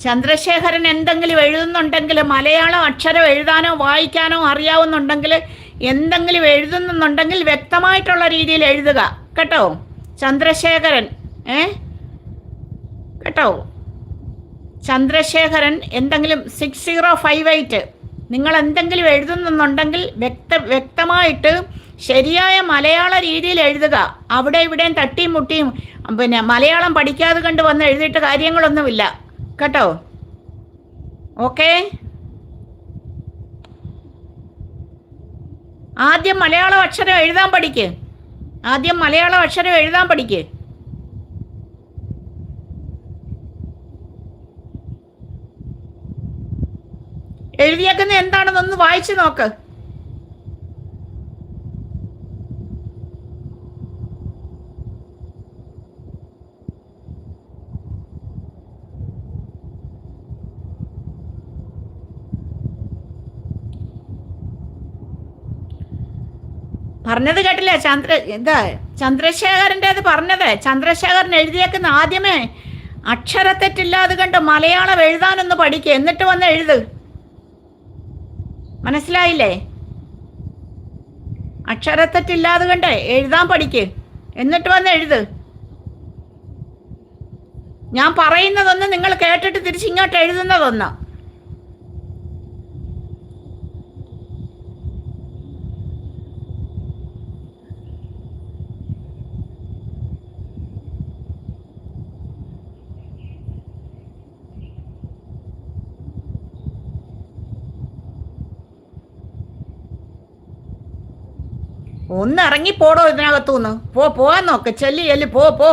ചന്ദ്രശേഖരൻ എന്തെങ്കിലും എഴുതുന്നുണ്ടെങ്കിൽ, മലയാളം അക്ഷരം എഴുതാനോ വായിക്കാനോ അറിയാവുന്നുണ്ടെങ്കിൽ, എന്തെങ്കിലും എഴുതുന്നുണ്ടെങ്കിൽ വ്യക്തമായിട്ടുള്ള രീതിയിൽ എഴുതുക കേട്ടോ. ചന്ദ്രശേഖരൻ കേട്ടോ, ചന്ദ്രശേഖരൻ എന്തെങ്കിലും 6058 നിങ്ങൾ എന്തെങ്കിലും എഴുതുന്നുണ്ടെങ്കിൽ വ്യക്തമായിട്ട് ശരിയായ മലയാള രീതിയിൽ എഴുതുക. അവിടെ ഇവിടെയും തട്ടിയും മുട്ടിയും പിന്നെ മലയാളം പഠിക്കാതെ കണ്ട് വന്ന് എഴുതിയിട്ട് കാര്യങ്ങളൊന്നുമില്ല കേട്ടോ. ഓക്കെ, ആദ്യം മലയാളം അക്ഷരം എഴുതാൻ പഠിക്ക്. എഴുതിയേക്കുന്ന എന്താണെന്നൊന്ന് വായിച്ചു നോക്ക്. പറഞ്ഞത് കേട്ടില്ല? ചന്ദ്രശേഖരൻ്റെ അത് പറഞ്ഞത്. ചന്ദ്രശേഖരൻ എഴുതിയേക്കുന്ന ആദ്യമേ അക്ഷരത്തെറ്റില്ലാതെ കണ്ട് മലയാളം എഴുതാനൊന്ന് പഠിക്കുക, എന്നിട്ട് വന്ന് എഴുത്. മനസ്സിലായില്ലേ? അക്ഷരത്തെറ്റില്ലാതെ കണ്ട് എഴുതാൻ പഠിക്ക്, എന്നിട്ട് വന്ന് എഴുത്. ഞാൻ പറയുന്നതൊന്ന് നിങ്ങൾ കേട്ടിട്ട് തിരിച്ചിങ്ങോട്ട് എഴുതുന്നതൊന്ന്. ഒന്ന് ഇറങ്ങിപ്പോടോ ഇതിനകത്തുനിന്ന്. പോവാൻ നോക്ക്. ചെല്ലി പോ.